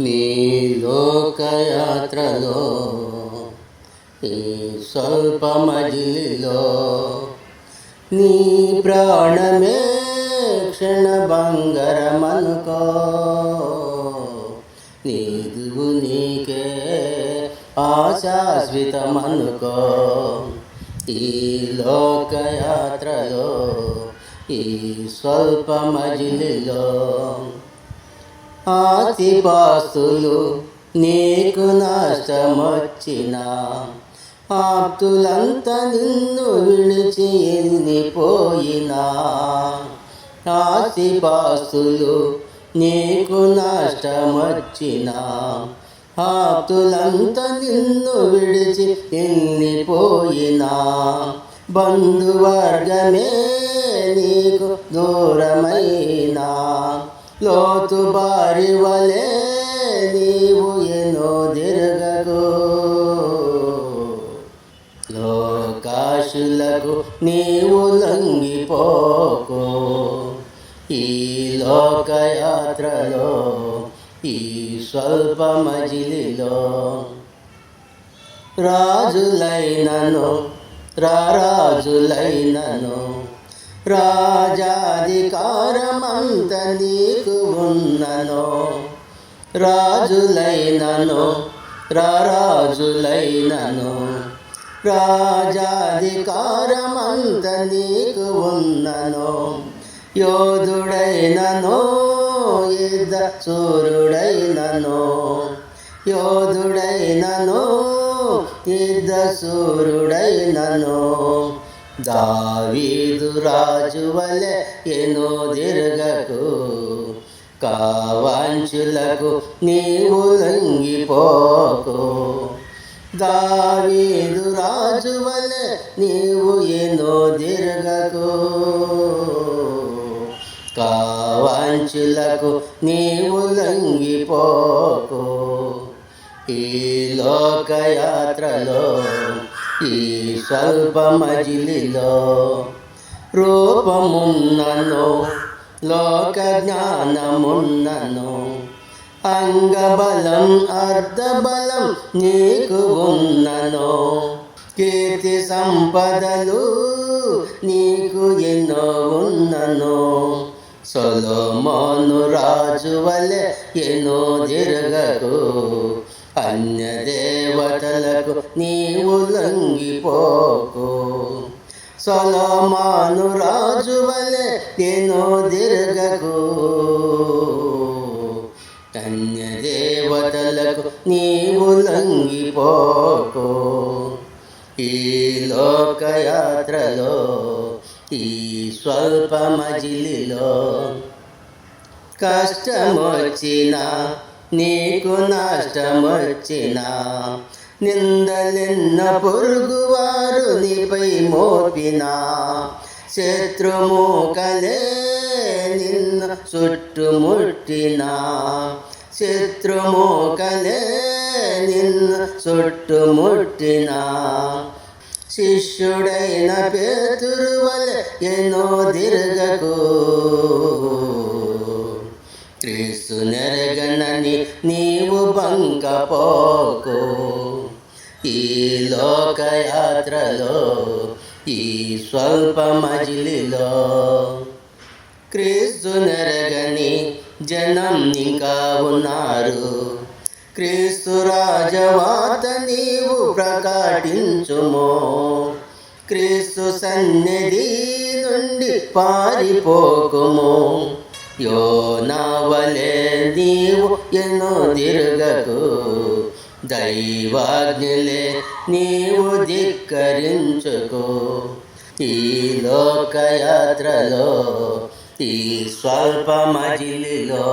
నీ లోకయాత్రలో ఈ స్వల్ప మజిలీలో నీ ప్రాణమే క్షణభంగరమనుకో. నీవు నీకే ఆశాశ్వతమనుకో. ఈ లోకయాత్రలో ఈ స్వల్ప మజిలీలో ఆస్తిపాస్తులు నీకు నష్టమొచ్చినా, ఆప్తులంతా నిన్ను విడిచి వెళ్ళిపోయినా, ఆస్తిపాస్తులు నీకు నష్టమొచ్చినా, ఆప్తులంతా నిన్ను విడిచి వెళ్ళిపోయినా, బంధువర్గమే నీకు దూరమైనా, లోతు బారి వలె నీవు ఎన్నో తిరగకు. లోకాశులకు నీవు లొంగిపోకు. ఈ లోకయాత్రలో ఈ స్వల్ప మజిలీలో రాజులైనను రారాజులైనను రాజాధికారమంత నీకు ఉన్నను. రాజులైనను రారాజులైనను రాజాధికారమంత నీకు ఉన్నను. యోధుడైనను యుద్ధ సూర్యుడైనను, యోధుడైనను యుద్ధ సూర్యుడైనను, దావీదు రాజు వలె ఎన్నో తిరగకు. కావాంచులకు నీవు లొంగిపోకు. దావీదు రాజు వలె నీవు ఎన్నో తిరగకు. కావాంచులకు నీవు లొంగిపోకు. ఈ లోకయాత్రలో ఈ స్వల్ప మజిలీలో రూపమున్నను లోక జ్ఞానమున్నను, అంగబలం అర్ధబలం నీకు ఉన్నను, కీర్తి సంపదలు నీకు ఎన్నో ఉన్నను. సొలొమోను రాజు వలె ఎన్నో తిరగకు. అన్య దేవతలకు నీవు లొంగిపోకు. సొలొమోను రాజు వలె ఎన్నో తిరగకు. అన్య దేవతలకు నీవు లొంగిపోకు. ఈ లోకయాత్రలో ఈ స్వల్ప మజిలీలో కష్టమొచ్చినా నీకు నష్టమొచ్చినా, నిందలెన్న పొరుగువారు నీపై మోపినా, శత్రుమూకలే నిన్ను చుట్టుముట్టినా, శత్రుమూకలే నిన్ను చుట్టుముట్టినా, శిష్యుడైన పేతురు వలె ఎన్నో తిరగకు. క్రీస్తు నెరగనని నీవు బంకపోకు. ఈ లోకయాత్రలో ఈ స్వల్ప మజిలీలో క్రీస్తు నెరగని జనం ఇంకా ఉన్నారు. క్రీస్తు రాజవాత నీవు ప్రకటించుము. క్రీస్తు సన్నిధి నుండి పారిపోకుము. యోనా వలె నీవు ఎన్నో తిరగకు. దైవాజ్ఞలే నీవు ధిక్కరించుకో. ఈ లోకయాత్రలో ఈ స్వల్ప మజిలీలో